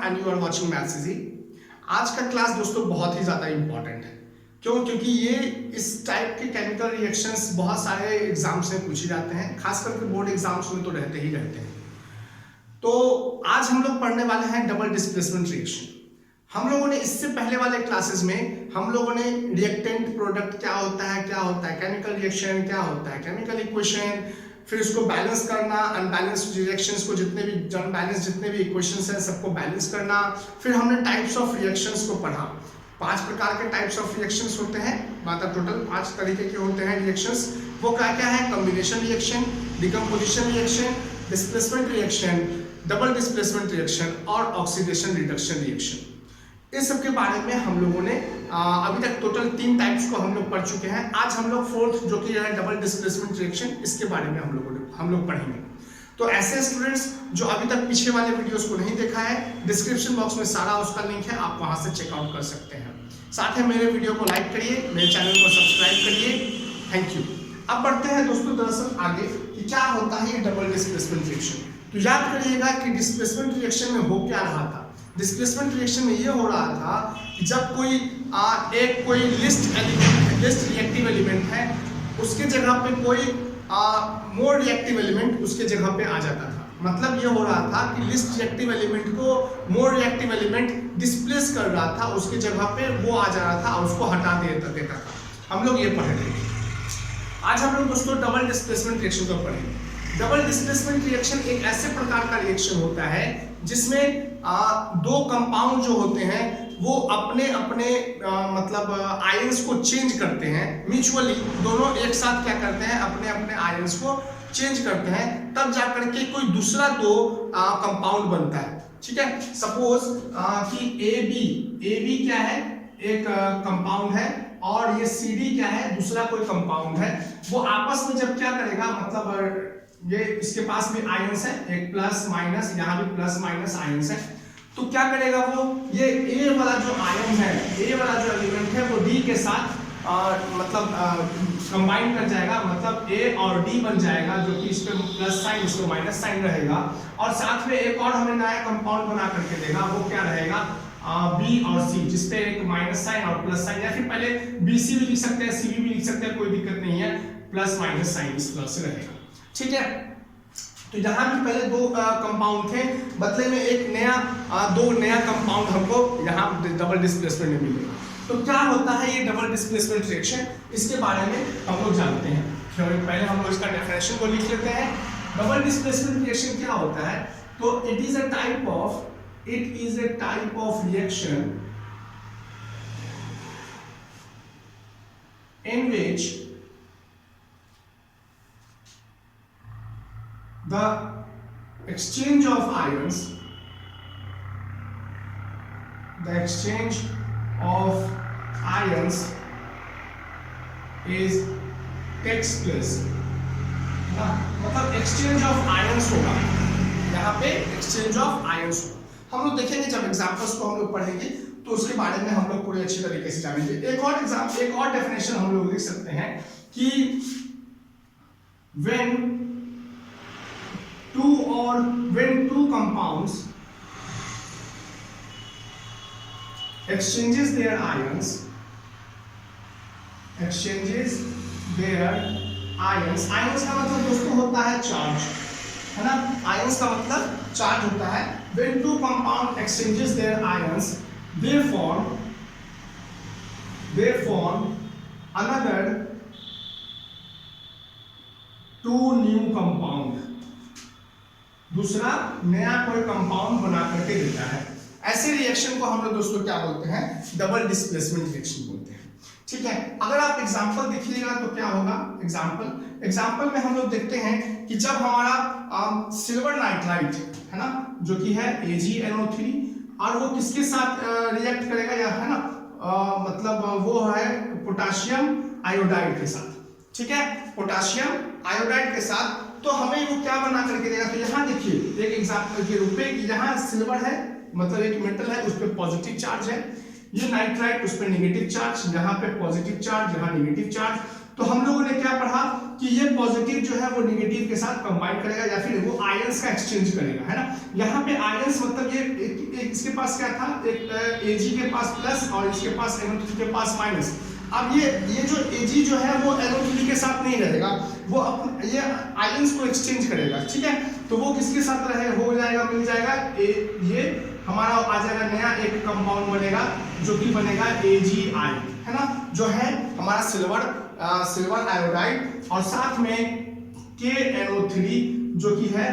And you are watching maths easy. आज का class दोस्तों बहुत ही ज़्यादा इंपॉर्टेंट है। क्यों? क्योंकि ये इस टाइप के केमिकल रिएक्शंस बहुत सारे एग्जाम्स में पूछे जाते हैं, खास करके बोर्ड एग्जाम्स में तो रहते ही रहते हैं। तो आज हम लोग पढ़ने वाले हैं डबल डिस्प्लेसमेंट रिएक्शन। हम लोगों ने इससे पहले वाले क्लासेस में हम लोगों ने रिएक्टेंट प्रोडक्ट क्या होता है, केमिकल रिएक्शन क्या होता है, केमिकल इक्वेशन, फिर उसको बैलेंस करना, अनबैलेंस्ड रिएक्शंस को जितने भी इक्वेशंस हैं सबको बैलेंस करना। फिर हमने टाइप्स ऑफ रिएक्शंस को पढ़ा। 5 प्रकार के टाइप्स ऑफ रिएक्शंस होते हैं, मतलब टोटल 5 तरीके के होते हैं रिएक्शंस। वो क्या क्या है? Combination reaction, decomposition reaction, displacement reaction, double displacement reaction और ऑक्सीडेशन रिडक्शन रिएक्शन। इस सब के बारे में हम लोगों ने अभी तक टोटल 3 टाइप्स को हम लोग पढ़ चुके हैं। आज हम लोग 4th जो कि है डबल डिस्प्लेसमेंट रिएक्शन, इसके बारे में हम लोग पढ़ेंगे। तो ऐसे स्टूडेंट्स जो अभी तक पिछले वाले वीडियोस को नहीं देखा है, डिस्क्रिप्शन बॉक्स में सारा उसका लिंक है, आप वहां से चेकआउट कर सकते हैं। साथ में मेरे वीडियो को लाइक करिए, मेरे चैनल को सब्सक्राइब करिए। Thank you. अब बढ़ते हैं दोस्तों दरअसल आगे कि क्या होता है ये डबल डिस्प्लेसमेंट रिएक्शन। तो याद करिएगा कि डिस्प्लेसमेंट रिएक्शन में हो क्या रहा था। डिस्प्लेसमेंट रिएक्शन में ये हो रहा था कि जब कोई लिस्ट रिएक्टिव एलिमेंट है, उसके जगह पे कोई मोर रिएक्टिव एलिमेंट उसके जगह पे आ जाता था। मतलब ये हो रहा था कि लिस्ट रिएक्टिव एलिमेंट को मोर रिएक्टिव एलिमेंट डिस्प्लेस कर रहा था, उसके जगह पे वो आ जा रहा था, उसको हटा देता था। हम लोग ये पढ़ रहे थे। आज हम लोग दोस्तों डबल डिस्प्लेसमेंट रिएक्शन को पढ़ेंगे। डबल डिस्प्लेसमेंट रिएक्शन एक ऐसे प्रकार का रिएक्शन होता है जिसमें दो कंपाउंड जो होते हैं वो अपने मतलब आयंस को चेंज करते हैं म्यूचुअली। दोनों एक साथ क्या करते हैं, अपने आयंस को चेंज करते हैं, तब जाकर के कोई दूसरा कंपाउंड बनता है। ठीक है, सपोज कि ए बी क्या है, एक कंपाउंड है, और ये सी डी क्या है, दूसरा कोई कंपाउंड है। वो आपस में जब क्या करेगा, मतलब ये इसके पास भी आयंस है, एक प्लस माइनस, यहाँ भी प्लस माइनस आयंस है, तो क्या करेगा वो, ये ए वाला जो आयन है, ए वाला जो एलिमेंट है वो डी के साथ कंबाइन कर जाएगा, मतलब ए और डी बन जाएगा, जो कि इस पे प्लस साइन इस पे माइनस साइन रहेगा। और साथ में एक और हमें नया कंपाउंड बना करके देगा, वो क्या रहेगा, बी और सी, जिसपे एक माइनस साइन और प्लस साइन, या फिर पहले बी सी भी लिख सकते हैं, सी भी लिख सकते हैं, कोई दिक्कत नहीं है, प्लस माइनस साइन इस तरह से रहेगा। ठीक है, तो यहाँ भी पहले 2 कंपाउंड थे, बदले में एक दो नया कंपाउंड हमको यहाँ डबल डिस्प्लेसमेंट में मिलेगा। तो क्या होता है ये डबल डिस्प्लेसमेंट रिएक्शन, इसके बारे में हम लोग जानते हैं। पहले हम लोग इसका डेफिनेशन को लिख लेते हैं। डबल डिस्प्लेसमेंट रिएक्शन क्या होता है, तो it is a type of reaction in which the exchange of ions takes place। मतलब एक्सचेंज ऑफ आयंस होगा, यहाँ पे एक्सचेंज ऑफ आयंस होगा। हम लोग देखेंगे जब एग्जांपल्स को हम लोग पढ़ेंगे तो उसके बारे में हम लोग पूरे अच्छी तरीके से जानेंगे। एक और डेफिनेशन हम लोग लिख सकते हैं कि when two compounds exchanges their ions, ions का मतलब दोस्तों होता है चार्ज, है ना। ions का मतलब चार्ज होता है। when two compound exchanges their ions, they form another 2 new compound, दूसरा नया कोई कंपाउंड बना करके देता है। ऐसे रिएक्शन को हम लोग दोस्तों क्या बोलते हैं, डबल डिस्प्लेसमेंट रिएक्शन बोलते हैं। ठीक है, अगर आप एग्जांपल देखिएगा तो क्या होगा, एग्जांपल में हम लोग देखते हैं कि जब हमारा सिल्वर नाइट्राइट है ना, जो कि है AgNO3, और वो किसके साथ रिएक्ट करेगा, या है ना, मतलब वो है पोटाशियम आयोडाइड के साथ। ठीक है, पोटाशियम आयोडाइड के साथ, तो हमें वो क्या बना करके देगा। तो यहाँ देखिए एक एग्जांपल के रूप में, यहाँ सिल्वर है, मतलब एक मेटल है, उस पर पॉजिटिव चार्ज है, ये नाइट्राइट, उस पर नेगेटिव चार्ज, यहाँ पे पॉजिटिव चार्ज, यहाँ नेगेटिव चार्ज। तो हम लोगों ने क्या पढ़ा कि ये पॉजिटिव जो है वो निगेटिव के साथ कंबाइन करेगा या फिर वो आयंस का एक्सचेंज करेगा, है ना। यहाँ पे आयंस मतलब ये इसके पास क्या था, एक Ag के पास प्लस और इसके पास NO3 के पास माइनस। अब ये जो Ag जो है वो NO3 के साथ नहीं रहेगा, वो ये आयंस को एक्सचेंज करेगा, ठीक है। तो वो किसके साथ रहे, हो जाएगा, मिल जाएगा, ये हमारा आ जाएगा नया एक कंपाउंड बनेगा जो कि बनेगा AgI, है ना, जो है हमारा सिल्वर आयोडाइड और साथ में KNO3 जो कि है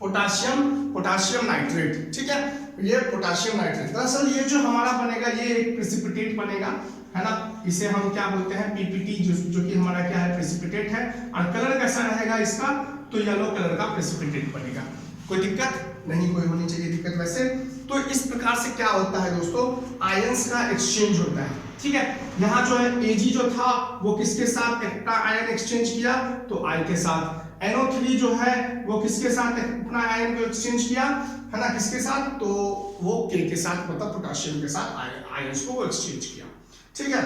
पोटाशियम नाइट्रेट, ठीक है। ये पोटाशियम नाइट्रेट, दरअसल ये जो हमारा बनेगा ये एक प्रेसिपिटेट बनेगा, है ना। इसे हम क्या बोलते हैं, PPT, जो कि हमारा क्या है, प्रेसिपिटेट है। और कलर कैसा रहेगा इसका, तो येलो कलर का प्रेसिपिटेट बनेगा। कोई दिक्कत नहीं, कोई होनी चाहिए दिक्कत वैसे। तो इस प्रकार से क्या होता है दोस्तों, आयंस का एक्सचेंज होता है, ठीक है। यहाँ जो है Ag जो था वो किसके साथ अपना आयन एक्सचेंज किया, तो I के साथ। NO3 जो है वो किसके साथ अपना आयन को एक्सचेंज किया, है ना, किसके साथ, तो वो K के साथ, मतलब पोटाशियम के साथ आयंस को वो एक्सचेंज किया, ठीक है।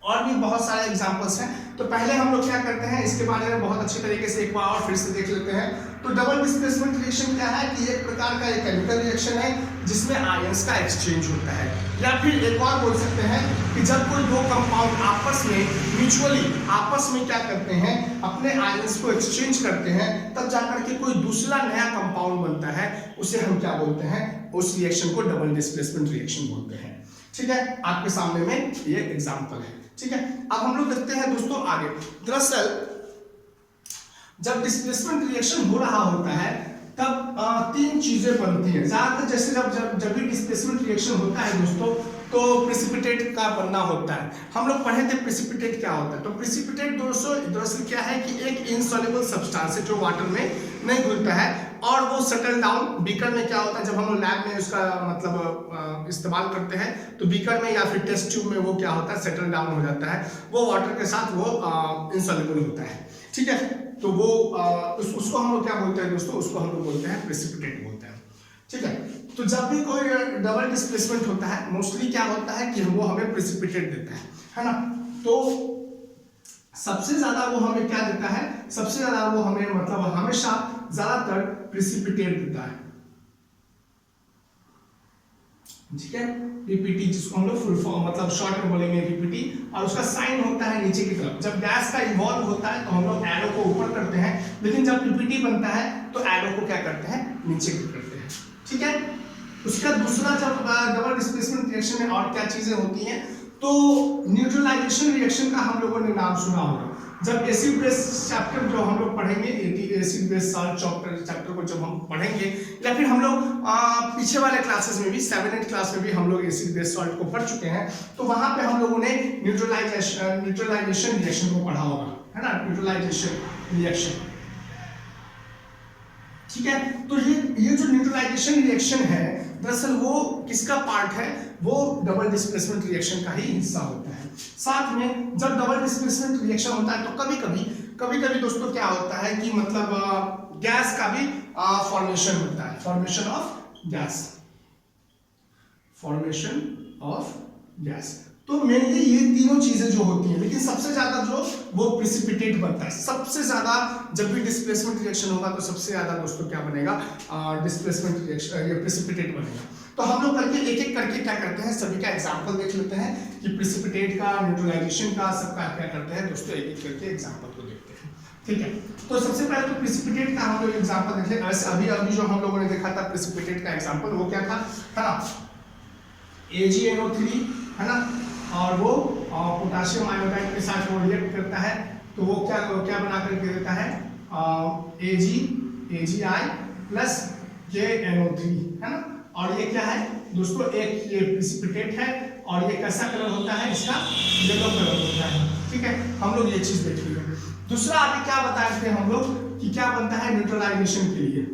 और भी बहुत सारे एग्जांपल्स हैं। तो पहले हम लोग क्या करते हैं, इसके बारे में बहुत अच्छे तरीके से एक बार और फिर से देख लेते हैं। तो डबल डिस्प्लेसमेंट रिएक्शन क्या है कि एक प्रकार का एक केमिकल रिएक्शन है जिसमें आयंस का एक्सचेंज होता है, या फिर एक और बोल सकते हैं कि जब कोई दो कंपाउंड आपस में म्यूचुअली आपस में क्या करते हैं, अपने आयंस को एक्सचेंज करते हैं, तब जाकर के कोई दूसरा नया कंपाउंड बनता है, उसे हम क्या बोलते हैं, उस रिएक्शन को डबल डिस्प्लेसमेंट रिएक्शन बोलते हैं, ठीक है। आपके सामने में ये एग्जांपल है, ठीक है। अब हम लोग देखते हैं दोस्तों आगे। दरअसल जब डिस्प्लेसमेंट रिएक्शन हो रहा होता है तब तीन चीजें बनती हैं ज्यादातर। जैसे जब भी डिस्प्लेसमेंट रिएक्शन होता है दोस्तों, तो प्रेसिपिटेट का बनना होता है। हम लोग पढ़े थे प्रेसिपिटेट क्या होता है। तो प्रेसिपिटेट दोस्तों दरअसल क्या है कि एक इनसॉल्युबल सब्सटेंस है जो वाटर में नहीं घुलता है और वो सेटल डाउन बीकर में क्या होता है, जब हम लोग लैब में उसका मतलब इस्तेमाल करते हैं तो बीकर में या फिर टेस्ट ट्यूब में वो क्या होता है, सेटल डाउन हो जाता है, वो वाटर के साथ वो इनसॉल्युबल होता है, ठीक है। तो वो उसको हम लोग क्या बोलते हैं दोस्तों, उसको हम लोग बोलते हैं प्रेसिपिटेट बोलते हैं, ठीक है। तो जब भी कोई डबल डिस्प्लेसमेंट होता है मोस्टली क्या होता है कि वो हमें प्रेसिपिटेट देता है ना। तो सबसे ज्यादा वो हमें क्या देता है, सबसे ज्यादा वो हमें मतलब हमेशा ज्यादातर प्रेसिपिटेट देता है, ठीक है। पीपीटी जिसको हम लोग फुल फॉर्म मतलब शॉर्ट में बोलेंगे पीपीटी, और उसका साइन होता है नीचे की तरफ। जब गैस का इवॉल्व होता है तो हम लोग एरो को ऊपर करते हैं, लेकिन जब पीपीटी बनता है तो एरो को क्या करते हैं, नीचे की करते हैं, ठीक है। उसका दूसरा जब डबल डिस्प्लेसमेंट रिएक्शन में और क्या चीजें होती हैं, तो न्यूट्रलाइजेशन रिएक्शन का हम लोगों ने नाम सुना होगा। जब एसिड बेस चैप्टर जो हम लोग पढ़ेंगे, एसिड बेस सॉल्ट चैप्टर को जब हम पढ़ेंगे, या फिर हम लोग पीछे वाले क्लासेस में भी 7-8 क्लास में भी हम लोग एसिड बेस सॉल्ट को पढ़ चुके हैं, तो वहां पे हम लोगों ने न्यूट्रलाइजेशन रिएक्शन को पढ़ा होगा, है ना, न्यूट्रलाइजेशन रिएक्शन, ठीक है। तो ये जो न्यूट्रलाइजेशन रिएक्शन है दरअसल वो किसका पार्ट है, वो डबल डिस्प्लेसमेंट रिएक्शन का ही हिस्सा होता है। साथ में जब डबल डिस्प्लेसमेंट रिएक्शन होता है तो कभी कभी दोस्तों क्या होता है कि मतलब गैस का भी फॉर्मेशन होता है, फॉर्मेशन ऑफ गैस। तो मेनली ये तीनों चीजें जो होती हैं, लेकिन सबसे ज्यादा जो वो प्रेसिपिटेट बनता है। सबसे ज्यादा जब भी डिस्प्लेसमेंट रिएक्शन होगा तो सबसे ज्यादा दोस्तों क्या बनेगा, डिस्प्लेसमेंट रिएक्शन, ये प्रेसिपिटेट बनेगा। तो हम लोग करके एक एक करके क्या करते हैं, सभी का एग्जांपल देख लेते हैं कि प्रेसिपिटेट का, न्यूट्रलाइजेशन का, सबका क्या करते हैं दोस्तों, एक एक करके एग्जांपल को देखते हैं, ठीक है। तो सबसे पहले तो प्रेसिपिटेट का हम लोग एग्जांपल देख लें। अभी जो हम लोगों ने देखा था प्रेसिपिटेट का एग्जांपल, वो क्या था, है ना, AgNO3, है ना, और वो पोटाशियम आयोडाइड के साथ वो रिएक्ट करता है, तो वो क्या बना करके देता है, AgI प्लस KNO3, है ना। और ये क्या है दोस्तों, एक ये प्रेसिपिटेट है और ये कैसा कलर होता है, इसका येलो कलर होता है, ठीक है। हम लोग ये चीज देख लिए। दूसरा अभी क्या बताए थे हम लोग कि क्या बनता है न्यूट्रलाइजेशन के लिए,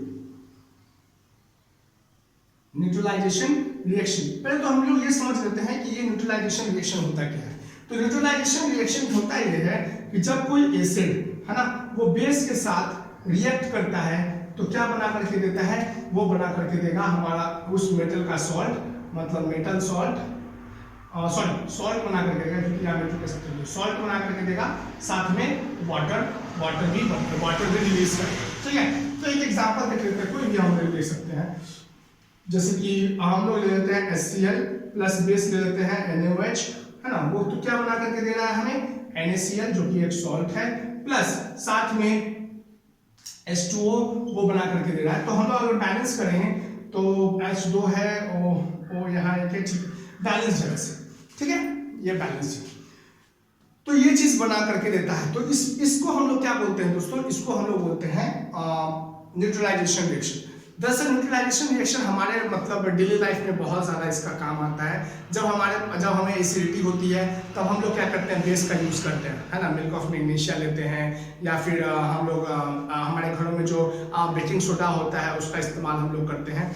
न्यूट्रलाइजेशन रिएक्शन। पहले तो हम लोग ये समझ लेते हैं कि ये न्यूट्रलाइजेशन रिएक्शन होता क्या है। तो न्यूट्रलाइजेशन रिएक्शन होता ये है कि जब कोई एसिड, है ना, वो बेस के साथ रिएक्ट करता है तो क्या बना करके देता है, वो बना करके देगा हमारा उस मेटल का सॉल्ट, मतलब मेटल सॉल्ट सॉल्ट बना करके देगा, क्योंकि यहाँ पे कह सकते हो सॉल्ट बना करके देगा, साथ में वाटर भी रिलीज करेगा। ठीक है, तो एक एग्जांपल देख लेते हैं, कोई भी हम ले सकते हैं, जैसे कि हम लोग ले लेते हैं HCl प्लस बेस ले लेते हैं NaOH, है ना। वो तो क्या बना करके दे रहा है हमें, NaCl जो कि एक सॉल्ट है, प्लस साथ में H2O वो बना करके दे रहा है। तो हम लोग अगर बैलेंस करें तो H2 है, ओ यहाँ एक बैलेंस है वैसे, ठीक है, ये बैलेंस है, तो ये चीज बना करके देता है। तो इसको हम लोग क्या बोलते हैं दोस्तों, इसको हम लोग बोलते हैं न्यूट्रलाइजेशन रिएक्शन। दरअसल न्यूट्रलाइजेशन रिएक्शन हमारे मतलब डेली लाइफ में बहुत ज़्यादा इसका काम आता है। जब हमें एसिडिटी होती है तब हम लोग क्या करते हैं, बेस का यूज़ करते हैं, है ना। मिल्क ऑफ मैग्नीशिया लेते हैं, या फिर हम लोग हमारे घरों में जो बेकिंग सोडा होता है उसका इस्तेमाल हम लोग करते हैं।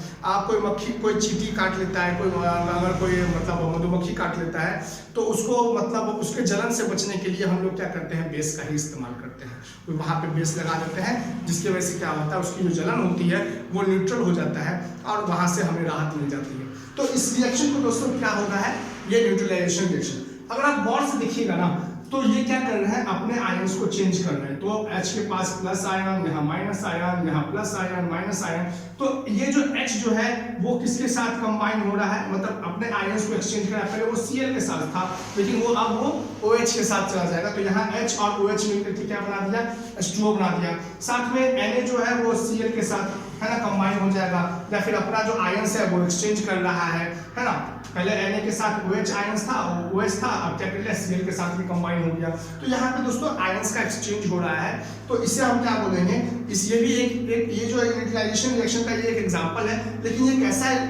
कोई चींटी काट लेता है, अगर कोई मतलब मधुमक्खी काट लेता है तो उसको मतलब उसके जलन से बचने के लिए हम लोग क्या करते हैं, बेस का ही इस्तेमाल करते हैं। तो वहाँ पे बेस लगा देते हैं, जिसकी वजह से क्या होता है, उसकी जो जलन होती है वो न्यूट्रल हो जाता है और वहाँ से हमें राहत मिल जाती है। तो इस रिएक्शन को दोस्तों क्या होता है, ये न्यूट्रलाइजेशन रिएक्शन। अगर आप गौर से देखिएगा ना, तो ये क्या कर रहे हैं, अपने आयन्स को चेंज कर रहे हैं। तो H के पास प्लस आयन, यहाँ माइनस आयन, यहाँ प्लस आयन, माइनस आयन। तो ये जो H जो है वो किसके साथ कंबाइन हो रहा है, मतलब अपने आयन्स को एक्सचेंज कर रहा है। पहले वो Cl के साथ था, लेकिन वो अब वो OH के साथ चला जाएगा। तो यहाँ H और OH मिलकर क्या बना दिया, H2O बना दिया। साथ में Na जो है वो Cl के साथ, है ना, कंबाइन हो जाएगा, या फिर अपना जो आयन्स है वो एक्सचेंज कर रहा है ना। पहले Na के साथ OH आयन्स था, OH था, अब क्या कर लिया, Cl के साथ भी कंबाइन हो गया। तो यहाँ पे दोस्तों आयन्स का एक्सचेंज हो रहा है। तो इससे हम क्या बोलेंगे, ये भी एक ये जो न्यूट्रलाइजेशन रिएक्शन का ये एक एग्जांपल है। लेकिन ये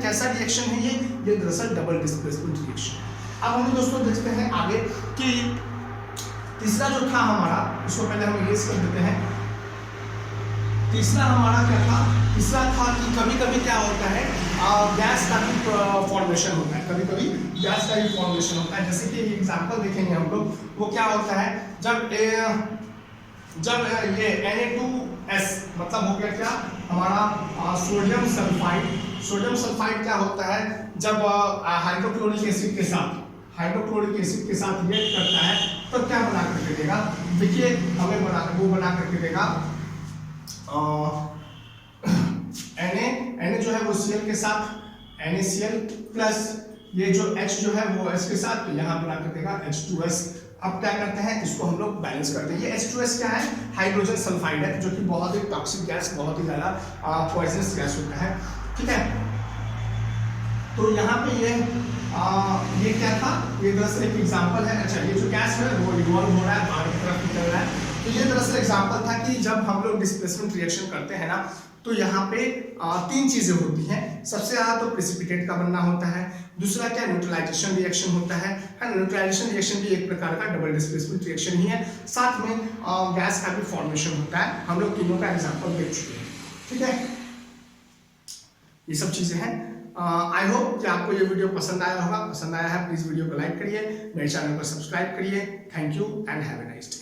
कैसा रिएक्शन है, ये दरअसल डबल डिस्प्लेसमेंट रिएक्शन। अब हम दोस्तों देखते हैं आगे कि तीसरा जो था हमारा, इसको पहले हम इरेज कर देते हैं। तीसरा हमारा क्या था, तीसरा था कि कभी कभी क्या होता है, गैस का भी फॉर्मेशन होता है, कभी कभी गैस का भी फॉर्मेशन होता है। जैसे कि एग्जांपल देखेंगे हम लोग, वो क्या होता है, जब ये Na2S मतलब हो गया क्या हमारा सोडियम सल्फाइड क्या होता है, जब हाइड्रोक्लोरिक एसिड के साथ रिएक्ट करता है तो क्या बना करके देगा, देखिए हमें बना करके देगा Na जो है वो Cl के साथ NaCl प्लस ये जो H जो है वो H के साथ, तो यहाँ बना कर देगा H2S। अब क्या करते हैं, इसको हम लोग बैलेंस करते हैं। ये H2S क्या है, हाइड्रोजन सल्फाइड है, जो कि बहुत ही टॉक्सिक गैस, बहुत ही ज़्यादा पॉइजनस गैस होता है, ठीक है। तो यहाँ पे ये क्या था, ये दरअसल एक एग्जांपल है। अच्छा, ये जो गैस है वो रिवॉल्व हो रहा है, बाहर की तरफ निकल रहा है। तो ये दरअसल एग्जांपल था कि जब हम लोग डिस्प्लेसमेंट रिएक्शन करते हैं ना, तो यहाँ पे तीन चीजें होती हैं। सबसे ज्यादा तो प्रेसिपिटेट का बनना होता है, दूसरा क्या न्यूट्रलाइजेशन रिएक्शन होता है। न्यूट्रलाइजेशन रिएक्शन भी एक प्रकार का डबल डिस्प्लेसमेंट रिएक्शन ही है, साथ में गैस का भी फॉर्मेशन होता है। हम लोग तीनों का एग्जांपल देख चुके हैं, ठीक है। ये सब चीजें हैं। आई होप कि आपको ये वीडियो पसंद आया होगा। पसंद आया है प्लीज वीडियो को लाइक करिए, मेरे चैनल को सब्सक्राइब करिए। Thank you and have a nice day.